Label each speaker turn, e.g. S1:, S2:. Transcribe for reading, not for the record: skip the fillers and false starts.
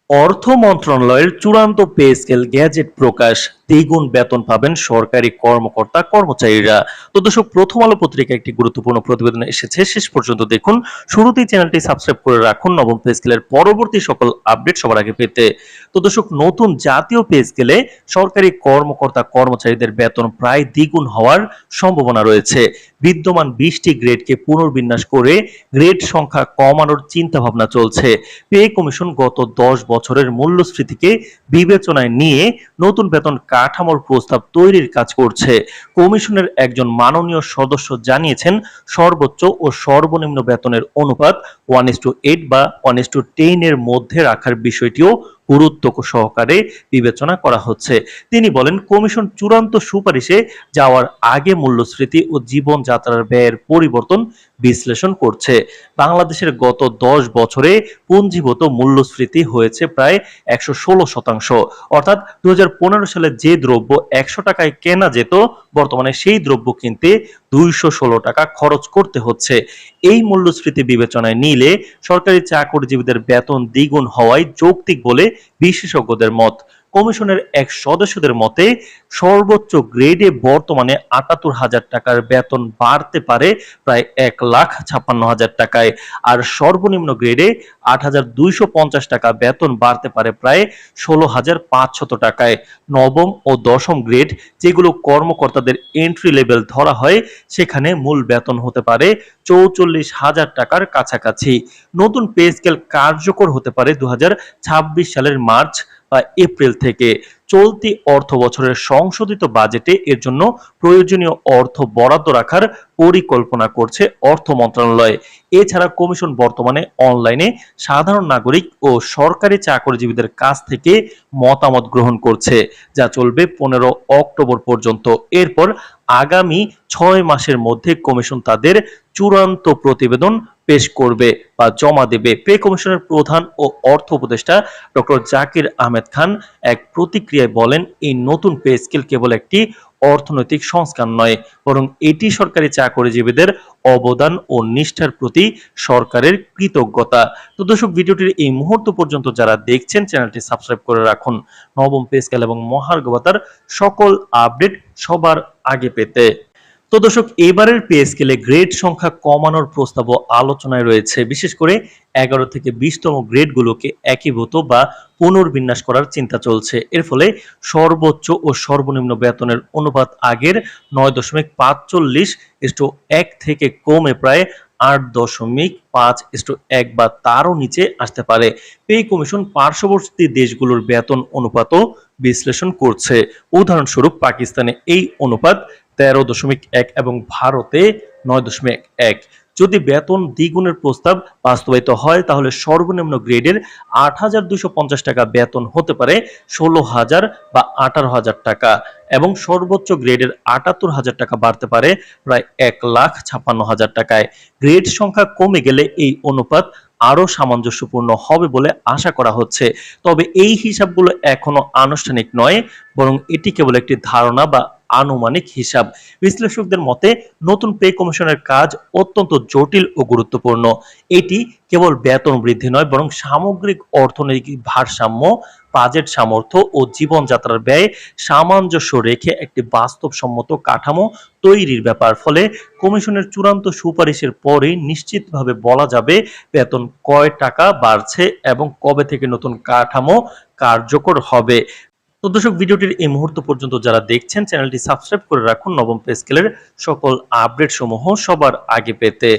S1: অর্থ মন্ত্রণালয়ের চূড়ান্ত পে স্কেল গ্যাজেট প্রকাশ, দ্বিগুণ বেতন পাবেন সরকারি কর্মকর্তা কর্মচারীরা। তো দর্শক, প্রথম আলো পত্রিকা একটি গুরুত্বপূর্ণ প্রতিবেদন এসেছে, শেষ পর্যন্ত দেখুন। শুরুতেই চ্যানেলটি সাবস্ক্রাইব করে রাখুন নবম পে স্কেলের পরবর্তী সকল আপডেট সবার আগে পেতে। তো দর্শক, নতুন জাতীয় পে স্কেলে সরকারি কর্মকর্তা কর্মচারীদের বেতন প্রায় দ্বিগুণ হওয়ার সম্ভাবনা রয়েছে। বিদ্যমান 20টি গ্রেডকে পুনর্বিন্যাস করে গ্রেড সংখ্যা কমানোর চিন্তা ভাবনা চলছে। পে কমিশন গত 10 বছরের মূল্যস্ফীতিকে বিবেচনায় নিয়ে নতুন বেতন কাঠামোর প্রস্তাব তৈরির কাজ করছে। কমিশনের একজন মাননীয় সদস্য জানিয়েছেন, সর্বোচ্চ ও সর্বনিম্ন বেতনের অনুপাত 1:8 বা 1:10 এর মধ্যে রাখার বিষয়টিও গুরুত্ব সহকারে বিবেচনা করা হচ্ছে। তিনি বলেন, কমিশন চূড়ান্ত সুপারিশে যাওয়ার আগে মূল্যস্ফীতি ও জীবনযাত্রার ব্যয়ের পরিবর্তন বিশ্লেষণ করছে। বাংলাদেশের গত 10 বছরে পুঞ্জীভূত মূল্যস্ফীতি হয়েছে প্রায় 116%। অর্থাৎ 2015 সালে যে দ্রব্য 100 টাকায় কেনা যেত, বর্তমানে সেই দ্রব্য কিনতে 216 টাকা খরচ করতে হচ্ছে। এই মূল্যস্ফীতি বিবেচনায় নিলে সরকারি চাকরিজীবীদের বেতন দ্বিগুণ হওয়ায় যৌক্তিক বলে বিশেষজ্ঞদের মত। কমিশনের এক সদস্যদের মতে, সর্বোচ্চ গ্রেডে বর্তমানে 78,000 টাকার বেতন বাড়তে পারে প্রায় 1,56,000 টাকায়, আর সর্বনিম্ন গ্রেডে 8,250 টাকা বেতন বাড়তে পারে প্রায় 16,500 টাকায়। নবম ও দশম গ্রেড, যেগুলো কর্মকর্তাদের এন্ট্রি লেভেল ধরা হয়, সেখানে মূল বেতন হতে পারে 44,000 টাকার কাছাকাছি। নতুন পে স্কেল কার্যকর হতে পারে 2026 সালের মার্চ বা এপ্রিল থেকে। চলতি অর্থ বছরের সংশোধিত বাজেটে এর জন্য প্রয়োজনীয় অর্থ বরাদ্দ রাখার পরিকল্পনা করছে অর্থ মন্ত্রণালয়। এছাড়া কমিশন বর্তমানে অনলাইনে সাধারণ নাগরিক ও সরকারি চাকরিজীবীদের কাছ থেকে মতামত গ্রহণ করছে, যা চলবে 15 অক্টোবর পর্যন্ত। এরপর আগামী 6 মাসের মধ্যে কমিশন তাদের চূড়ান্ত প্রতিবেদন পেশ করবে বা জমা দেবে। পে কমিশনের প্রধান ও অর্থ উপদেষ্টা ডক্টর জাকির আহমেদ খান এক প্রতিক্রিয়ায় বলেন, এই নতুন পে স্কেল কেবল একটি অর্থনৈতিক সংস্কার নয়, বরং এটি সরকারি চাকরিজীবীদের অবদান ও নিষ্ঠার প্রতি সরকারের কৃতজ্ঞতা। তো দর্শক, ভিডিওটির এই মুহূর্ত পর্যন্ত যারা দেখছেন, চ্যানেলটি সাবস্ক্রাইব করে রাখুন নবম পে স্কেল এবং মহার্ঘ ভাতার সকল আপডেট সবার আগে পেতে। তো দর্শক, এবারের পে স্কেলে গ্রেড সংখ্যা কমানোর প্রস্তাবও আলোচনায় রয়েছে। বিশেষ করে 11 থেকে 20তম গ্রেডগুলোকে একীভূত বা পুনর্বিন্যাস করার চিন্তা চলছে। এর ফলে সর্বোচ্চ ও সর্বনিম্ন বেতনের অনুপাত আগের 9.45:1 থেকে কমে প্রায় 8.5:1 বা তারও নিচে আসতে পারে। পে কমিশন পার্শ্ববর্তী দেশগুলোর বেতন অনুপাতও বিশ্লেষণ করছে। উদাহরণস্বরূপ, পাকিস্তানে এই অনুপাত 13.1 এবং ভারতে 9.1। যদি বেতন দ্বিগুণের প্রস্তাব বাস্তবায়িত হয়, তাহলে সর্বনিম্ন গ্রেডের 8,250 টাকা বেতন হতে পারে 16,000 বা 18,000 টাকা, এবং সর্বোচ্চ গ্রেডের 78,000 টাকা বাড়তে পারে প্রায় 1,56,000 টাকায়। গ্রেড সংখ্যা কমে গেলে এই অনুপাত আরো সামঞ্জস্যপূর্ণ হবে বলে আশা করা হচ্ছে। তবে এই হিসাবগুলো এখনো আনুষ্ঠানিক নয়, বরং এটি কেবল একটি ধারণা বা আনুমানিক হিসাব। বিশ্লেষকদের মতে, নতুন পে কমিশনের কাজ অত্যন্ত জটিল ও গুরুত্বপূর্ণ। এটি কেবল বেতন বৃদ্ধি নয়, বরং সামগ্রিক অর্থনৈতিক ভারসাম্য, বাজেট সামর্থ্য ও জীবনযাত্রার ব্যয় সামঞ্জস্য রেখে একটি বাস্তবসম্মত কাঠামো তৈরির ব্যাপার। ফলে কমিশনের চূড়ান্ত সুপারিশের পরে নিশ্চিতভাবে বলা যাবে বেতন কয় টাকা বাড়ছে এবং কবে থেকে নতুন কাঠামো কার্যকর হবে। তো দর্শক, ভিডিওটির এই মুহূর্ত পর্যন্ত যারা দেখছেন, চ্যানেলটি সাবস্ক্রাইব করে রাখুন নবম পে স্কেলের সকল আপডেট সমূহ সবার আগে পেতে।